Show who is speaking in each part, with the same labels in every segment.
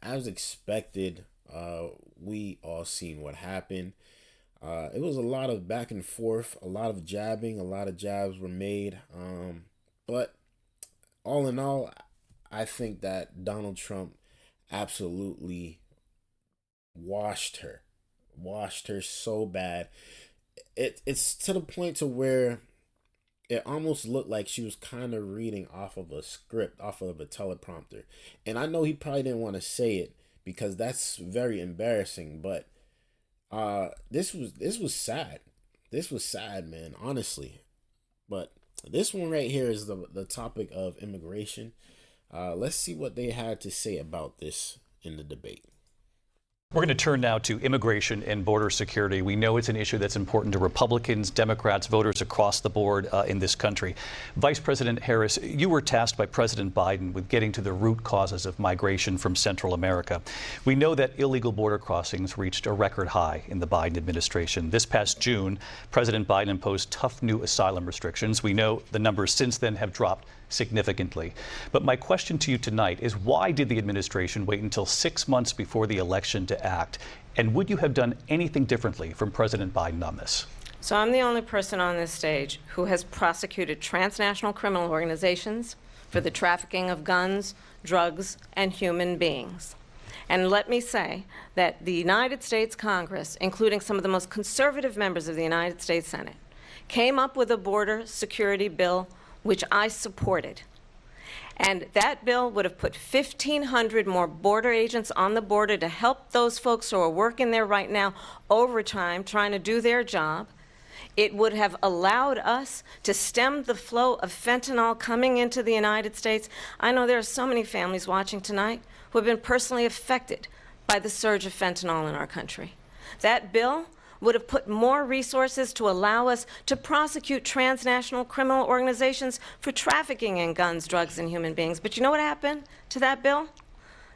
Speaker 1: as expected, we all seen what happened. It was a lot of back and forth, a lot of jabbing, a lot of jabs were made. But all in all, I think that Donald Trump absolutely washed her so bad. It's to the point to where it almost looked like she was kind of reading off of a script, off of a teleprompter. And I know he probably didn't want to say it because that's very embarrassing, but this was sad. This was sad, man, honestly. But this one right here is the topic of immigration. Let's see what they had to say about this in the debate.
Speaker 2: We're going to turn now to immigration and border security. We know it's an issue that's important to Republicans, Democrats, voters across the board in this country. Vice President Harris, you were tasked by President Biden with getting to the root causes of migration from Central America. We know that illegal border crossings reached a record high in the Biden administration. This past June, President Biden imposed tough new asylum restrictions. We know the numbers since then have dropped significantly. But my question to you tonight is, why did the administration wait until 6 months before the election to act? And would you have done anything differently from President Biden on this?
Speaker 3: So I'm the only person on this stage who has prosecuted transnational criminal organizations for the trafficking of guns, drugs, and human beings. And let me say that the United States Congress, including some of the most conservative members of the United States Senate, came up with a border security bill which I supported. And that bill would have put 1,500 more border agents on the border to help those folks who are working there right now overtime trying to do their job. It would have allowed us to stem the flow of fentanyl coming into the United States. I know there are so many families watching tonight who have been personally affected by the surge of fentanyl in our country. That bill would have put more resources to allow us to prosecute transnational criminal organizations for trafficking in guns, drugs, and human beings. But you know what happened to that bill?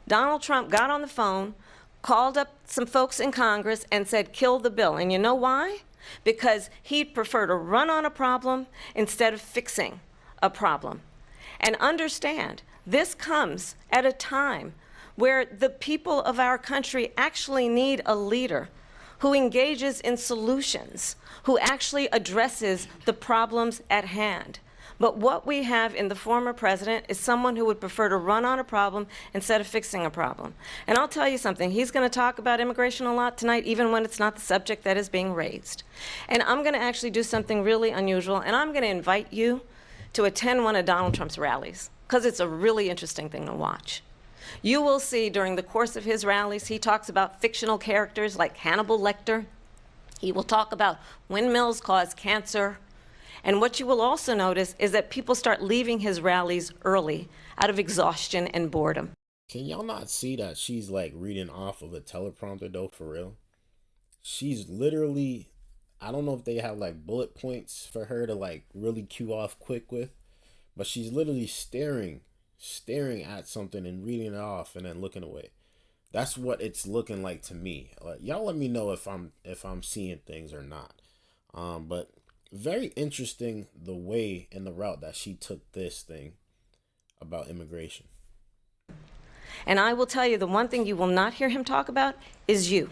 Speaker 3: Donald Trump got on the phone, called up some folks in Congress, and said, kill the bill. And you know why? Because he'd prefer to run on a problem instead of fixing a problem. And understand, this comes at a time where the people of our country actually need a leader who engages in solutions, who actually addresses the problems at hand. But what we have in the former president is someone who would prefer to run on a problem instead of fixing a problem. And I'll tell you something, he's going to talk about immigration a lot tonight, even when it's not the subject that is being raised. And I'm going to actually do something really unusual, and I'm going to invite you to attend one of Donald Trump's rallies, because it's a really interesting thing to watch. You will see during the course of his rallies, he talks about fictional characters like Hannibal Lecter. He will talk about windmills cause cancer. And what you will also notice is that people start leaving his rallies early out of exhaustion and boredom.
Speaker 1: Can y'all not see that she's like reading off of a teleprompter though, for real? She's literally, I don't know if they have like bullet points for her to like really cue off quick with, but she's literally staring at something and reading it off and then looking away. That's what it's looking like to me. Y'all let me know if I'm seeing things or not. But very interesting the way and the route that she took this thing about immigration.
Speaker 3: And I will tell you, the one thing you will not hear him talk about is you.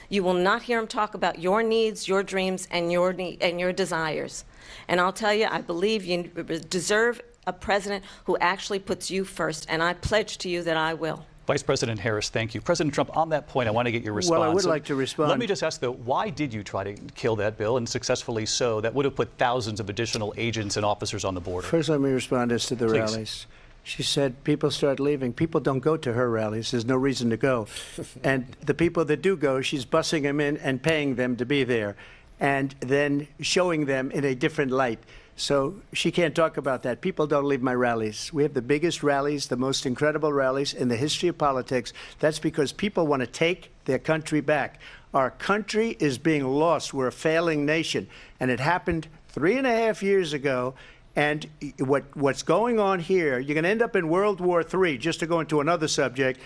Speaker 3: You will not hear him talk about your needs, your dreams, and your desires. And I'll tell you, I believe you deserve a president who actually puts you first, and I pledge to you that I will.
Speaker 2: Vice President Harris, thank you. President Trump, on that point, I want to get your response.
Speaker 4: Well, I would like to respond.
Speaker 2: Let me just ask, though, why did you try to kill that bill, and successfully so, that would have put thousands of additional agents and officers on the border?
Speaker 4: First, let me respond as to the
Speaker 2: Please.
Speaker 4: rallies. She said people start leaving. People don't go to her rallies. There's no reason to go. And the people that do go, she's bussing them in and paying them to be there, and then showing them in a different light. So she can't talk about that. People don't leave my rallies. We have the biggest rallies, the most incredible rallies in the history of politics. That's because people want to take their country back. Our country is being lost. We're a failing nation. And it happened 3.5 years ago. And what's going on here, you're going to end up in World War III, just to go into another subject.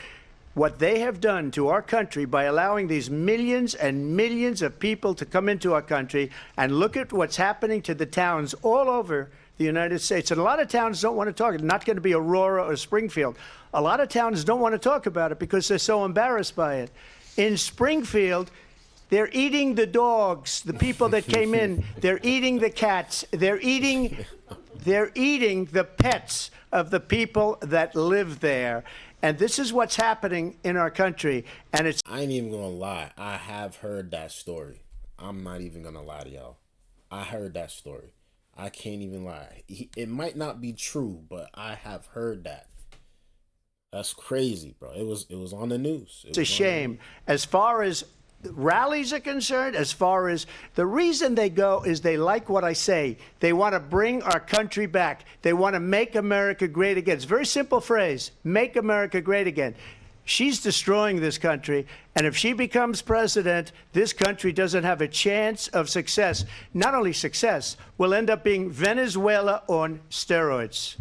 Speaker 4: What they have done to our country by allowing these millions and millions of people to come into our country, and look at what's happening to the towns all over the United States. And a lot of towns don't want to talk. It's not going to be Aurora or Springfield. A lot of towns don't want to talk about it because they're so embarrassed by it. In Springfield, they're eating the dogs, the people that came in. They're eating the cats. They're eating the pets of the people that live there. And this is what's happening in our country. And it's...
Speaker 1: I ain't even gonna lie. I have heard that story. I'm not even gonna lie to y'all. I heard that story. I can't even lie. It might not be true, but I have heard that. That's crazy, bro. It was on the news.
Speaker 4: It's a shame. As far as rallies are concerned, as far as the reason they go is they like what I say. They want to bring our country back. They want to make America great again. It's a very simple phrase, make America great again. She's destroying this country, and if she becomes president, this country doesn't have a chance of success. Not only success, we'll end up being Venezuela on steroids.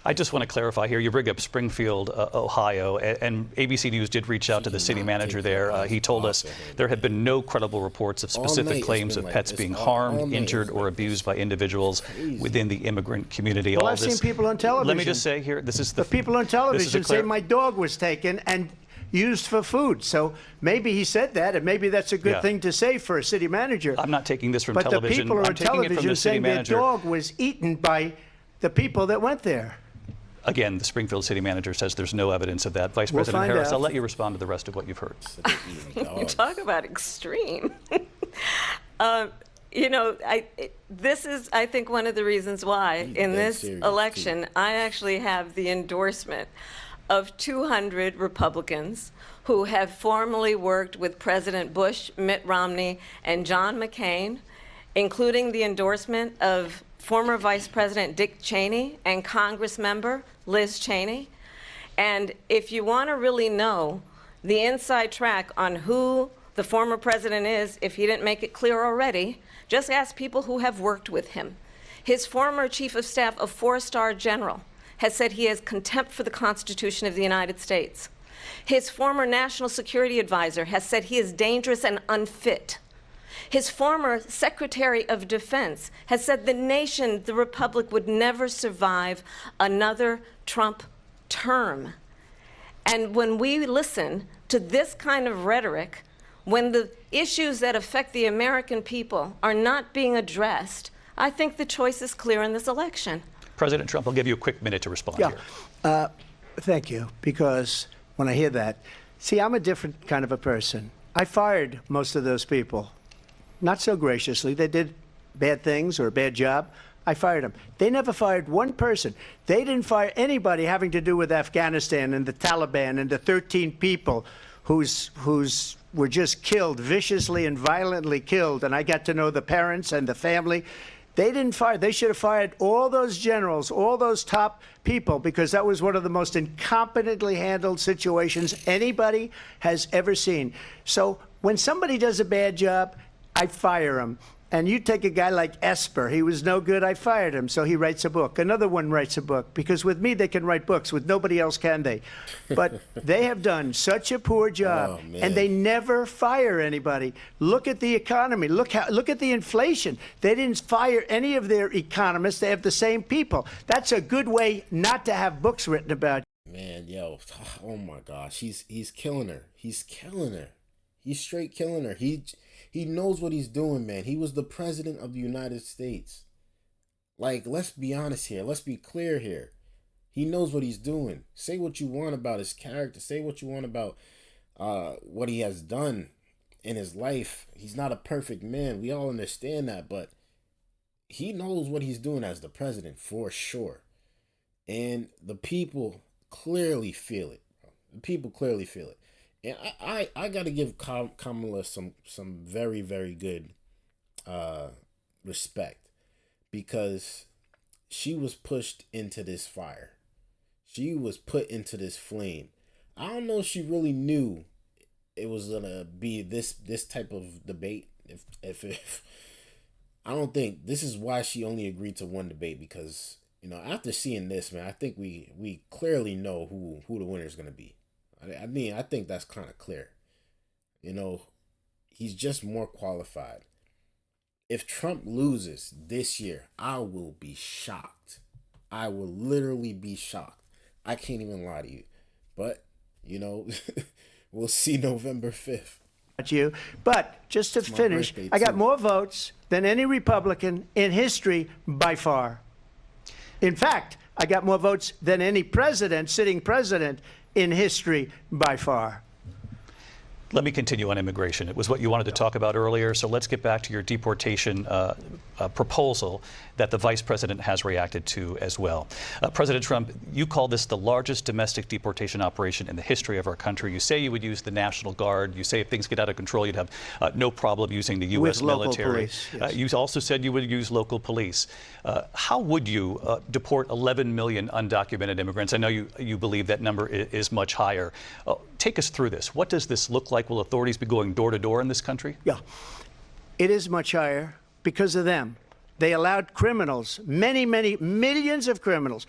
Speaker 2: I just want to clarify here. You bring up Springfield, Ohio, and ABC News did reach out to the city manager there. He told us there have been no credible reports of specific claims of pets being harmed, injured, or abused by individuals within the immigrant community.
Speaker 4: Well, I've seen people on television.
Speaker 2: Let me just say here, this is the
Speaker 4: people on television say my dog was taken and used for food. So maybe he said that, and maybe that's a good thing to say for a city manager.
Speaker 2: I'm not taking this from
Speaker 4: but
Speaker 2: television.
Speaker 4: But the people
Speaker 2: I'm
Speaker 4: on television saying their dog was eaten by the people that went there.
Speaker 2: Again, the Springfield city manager says there's no evidence of that. Vice President Harris, I'll let you respond to the rest of what you've heard.
Speaker 3: Talk about extreme. You know, this is, I think, one of the reasons why in this election I actually have the endorsement of 200 Republicans who have formerly worked with President Bush, Mitt Romney, and John McCain, including the endorsement of former Vice President Dick Cheney and Congress member Liz Cheney. And if you want to really know the inside track on who the former president is, if he didn't make it clear already, just ask people who have worked with him. His former chief of staff, a 4-star general, has said he has contempt for the Constitution of the United States. His former national security advisor has said he is dangerous and unfit. His former Secretary of Defense has said the nation, the Republic, would never survive another Trump term. And when we listen to this kind of rhetoric, when the issues that affect the American people are not being addressed, I think the choice is clear in this election.
Speaker 2: President Trump, I'll give you a quick minute to respond here.
Speaker 4: Thank you, because when I hear that, see, I'm a different kind of a person. I fired most of those people. Not so graciously. They did bad things or a bad job. I fired them. They never fired one person. They didn't fire anybody having to do with Afghanistan and the Taliban and the 13 people whose were just killed, viciously and violently killed. And I got to know the parents and the family. They didn't fire. They should have fired all those generals, all those top people, because that was one of the most incompetently handled situations anybody has ever seen. So when somebody does a bad job, I fire him. And you take a guy like Esper. He was no good. I fired him. So he writes a book. Another one writes a book. Because with me, they can write books. With nobody else can they. But they have done such a poor job. And they never fire anybody. Look at the economy. Look at the inflation. They didn't fire any of their economists. They have the same people. That's a good way not to have books written about.
Speaker 1: Man, yo. Oh, my gosh. He's killing her. He's killing her. He's straight killing her. He knows what he's doing, man. He was the president of the United States. Like, let's be honest here. Let's be clear here. He knows what he's doing. Say what you want about his character. Say what you want about what he has done in his life. He's not a perfect man. We all understand that, but he knows what he's doing as the president for sure. And the people clearly feel it. The people clearly feel it. And I got to give Kamala some very, very good respect, because she was pushed into this fire. She was put into this flame. I don't know if she really knew it was going to be this type of debate. If I don't think this is why she only agreed to one debate, because, you know, after seeing this, man, I think we clearly know who the winner is going to be. I mean, I think that's kind of clear. You know, he's just more qualified. If Trump loses this year, I will be shocked. I will literally be shocked. I can't even lie to you. But, you know, we'll see November 5th.
Speaker 4: You. But just to finish, I got more votes than any Republican in history by far. In fact, I got more votes than any president, sitting president in history by far.
Speaker 2: Let me continue on immigration. It was what you wanted to talk about earlier, so let's get back to your deportation proposal that the vice president has reacted to as well. President Trump, you call this the largest domestic deportation operation in the history of our country. You say you would use the National Guard. You say if things get out of control, you'd have no problem using the U.S. military.
Speaker 4: Police, yes.
Speaker 2: You also said you would use local police. How would you deport 11 million undocumented immigrants? I know you believe that number is much higher. Take us through this. What does this look like? Will authorities be going door to door in this country?
Speaker 4: Yeah, it is much higher because of them. They allowed criminals, many, many millions of criminals.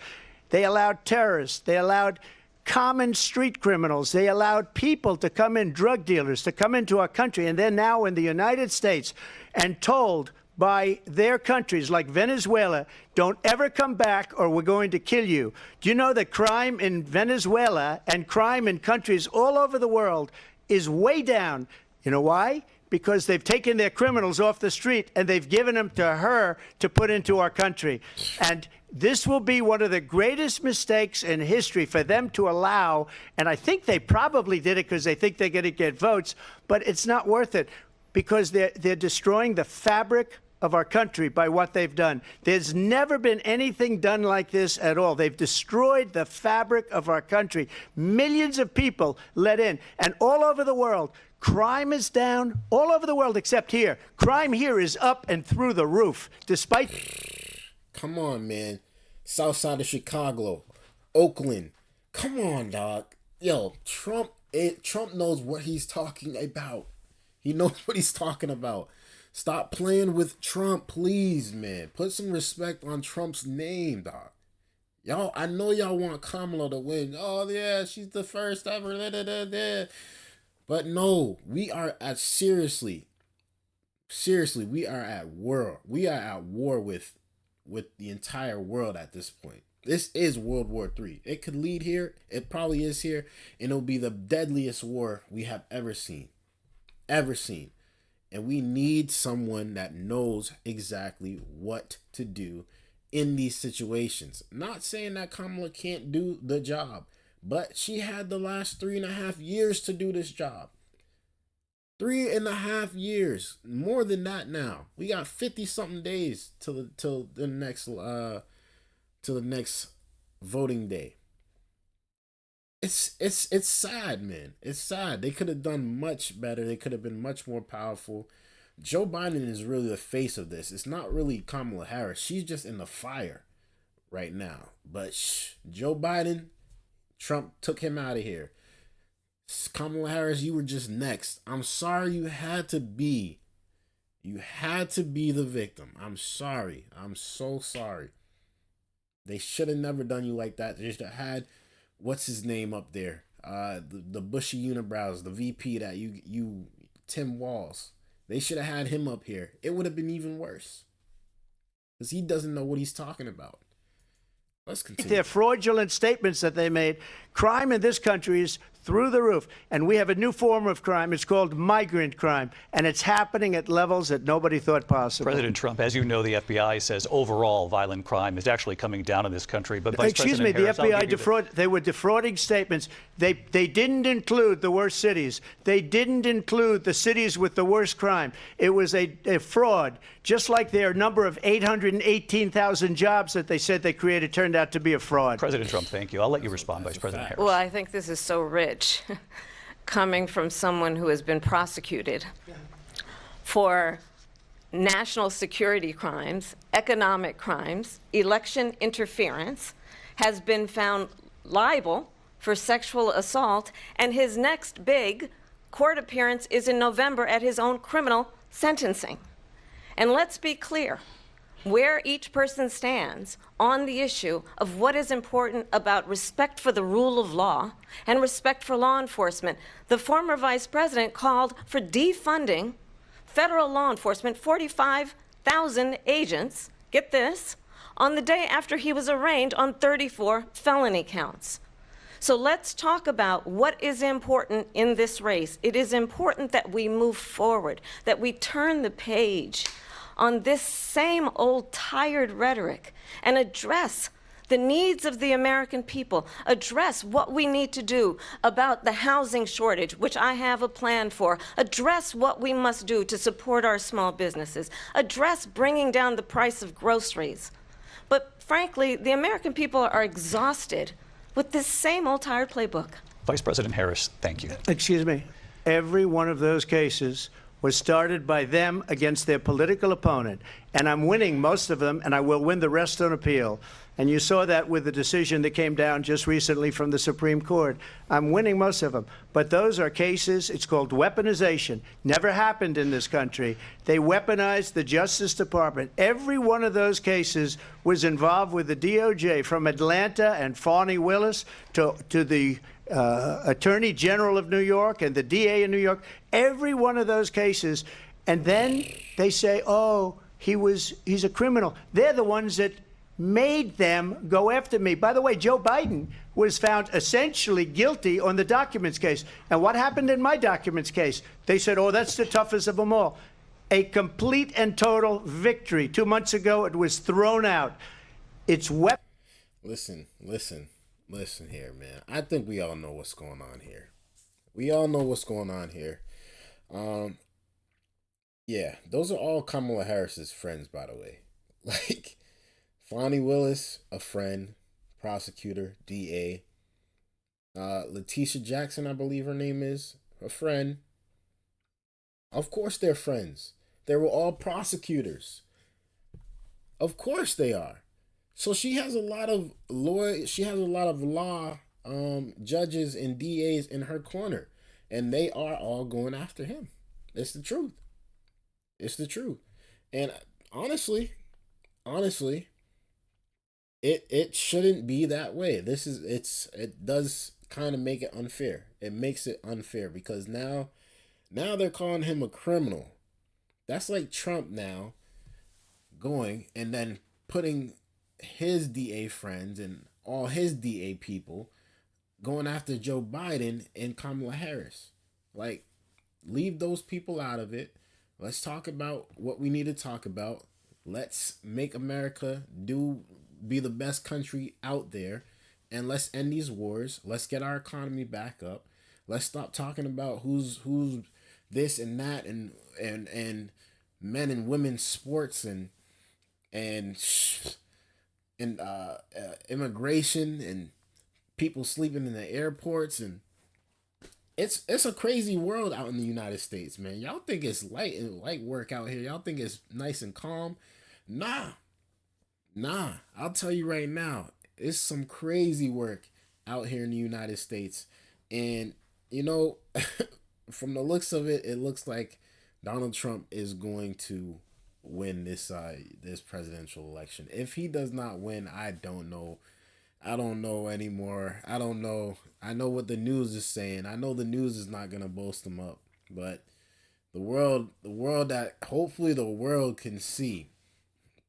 Speaker 4: They allowed terrorists. They allowed common street criminals. They allowed people to come in, drug dealers, to come into our country. And they're now in the United States and told by their countries like Venezuela, don't ever come back or we're going to kill you. Do you know that crime in Venezuela and crime in countries all over the world is way down? You know why? Because they've taken their criminals off the street and they've given them to her to put into our country. And this will be one of the greatest mistakes in history for them to allow. And I think they probably did it because they think they're going to get votes, but it's not worth it because they're destroying the fabric of our country by what they've done. There's never been anything done like this at all. They've destroyed the fabric of our country. Millions of people let in, and all over the world, crime is down all over the world except here. Crime here is up and through the roof, despite...
Speaker 1: Come on, man. South side of Chicago, Oakland. Come on, dog. Yo, Trump knows what he's talking about. He knows what he's talking about. Stop playing with Trump, please, man. Put some respect on Trump's name, dog. Y'all, I know y'all want Kamala to win. Oh, yeah, she's the first ever. Da, da, da, da. But no, we are at seriously, we are at war. We are at war with the entire world at this point. This is World War III. It could lead here. It probably is here. And it'll be the deadliest war we have ever seen. And we need someone that knows exactly what to do in these situations. Not saying that Kamala can't do the job, but she had the last 3.5 years to do this job. 3.5 years, more than that now. We got 50-something days till the next voting day. It's sad, man. It's sad. They could have done much better. They could have been much more powerful. Joe Biden is really the face of this. It's not really Kamala Harris. She's just in the fire right now. But Joe Biden, Trump took him out of here. Kamala Harris, you were just next. I'm sorry you had to be. You had to be the victim. I'm sorry. I'm so sorry. They should have never done you like that. They should have had, what's his name up there? The bushy unibrows, the VP that you Tim Walz. They should have had him up here. It would have been even worse. Because he doesn't know what he's talking about. Let's continue.
Speaker 4: They're fraudulent statements that they made. Crime in this country is through the roof. And we have a new form of crime. It's called migrant crime. And it's happening at levels that nobody thought possible.
Speaker 2: President Trump, as you know, the FBI says overall violent crime is actually coming down in this country. But Vice
Speaker 4: Excuse
Speaker 2: President
Speaker 4: me,
Speaker 2: Harris,
Speaker 4: the FBI they were defrauding statements. They didn't include the worst cities. They didn't include the cities with the worst crime. It was a fraud. Just like their number of 818,000 jobs that they said they created turned out to be a fraud.
Speaker 2: President Trump, thank you. I'll let you respond, Vice President Harris.
Speaker 3: Well, I think this is so rich coming from someone who has been prosecuted for national security crimes, economic crimes, election interference, has been found liable for sexual assault, and his next big court appearance is in November at his own criminal sentencing. And let's be clear where each person stands on the issue of what is important about respect for the rule of law and respect for law enforcement. The former vice president called for defunding federal law enforcement, $45 1,000 agents, get this, on the day after he was arraigned on 34 felony counts. So let's talk about what is important in this race. It is important that we move forward, that we turn the page on this same old tired rhetoric and address the needs of the American people, address what we need to do about the housing shortage, which I have a plan for, address what we must do to support our small businesses, address bringing down the price of groceries. But frankly, the American people are exhausted with this same old tired playbook.
Speaker 2: Vice President Harris, thank you.
Speaker 4: Excuse me. Every one of those cases was started by them against their political opponent. And I'm winning most of them, and I will win the rest on appeal. And you saw that with the decision that came down just recently from the Supreme Court. I'm winning most of them. But those are cases, it's called weaponization. Never happened in this country. They weaponized the Justice Department. Every one of those cases was involved with the DOJ, from Atlanta and Fani Willis to the Attorney General of New York and the DA in New York. Every one of those cases. And then they say, oh, he's a criminal. They're the ones that made them go after me. By the way, Joe Biden was found essentially guilty on the documents case. And what happened in my documents case? They said, oh, that's the toughest of them all. A complete and total victory. 2 months ago, it was thrown out. It's
Speaker 1: Listen here, man. I think we all know what's going on here. We all know what's going on here. Yeah, those are all Kamala Harris's friends, by the way. Like, Fani Willis, a friend, prosecutor, DA. Letitia Jackson, I believe her name is, a friend. Of course they're friends. They were all prosecutors. Of course they are. So she has a lot of law judges and DAs in her corner, and they are all going after him. It's the truth. It's the truth. And honestly, it shouldn't be that way. It does kind of make it unfair. It makes it unfair because now they're calling him a criminal. That's like Trump now going and then putting his DA friends and all his DA people going after Joe Biden and Kamala Harris. Like, leave those people out of it. Let's talk about what we need to talk about. Let's make America be the best country out there, and let's end these wars. Let's get our economy back up. Let's stop talking about who's this and that and men and women's sports and immigration and people sleeping in the airports, and it's a crazy world out in the United States, man. Y'all think it's light work out here. Y'all think it's nice and calm. Nah. I'll tell you right now, it's some crazy work out here in the United States. And, you know, from the looks of it, it looks like Donald Trump is going to win this presidential election. If he does not win, I don't know. I don't know anymore. I don't know. I know what the news is saying. I know the news is not going to boast him up, but the world that hopefully the world can see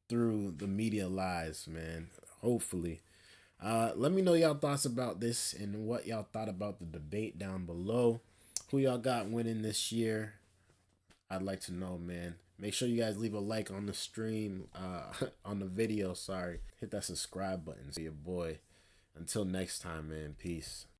Speaker 1: through the media lies, man. Hopefully. Let me know y'all thoughts about this and what y'all thought about the debate down below. Who y'all got winning this year? I'd like to know, man. Make sure you guys leave a like on the stream, on the video, sorry. Hit that subscribe button. See your boy. Until next time, man. Peace.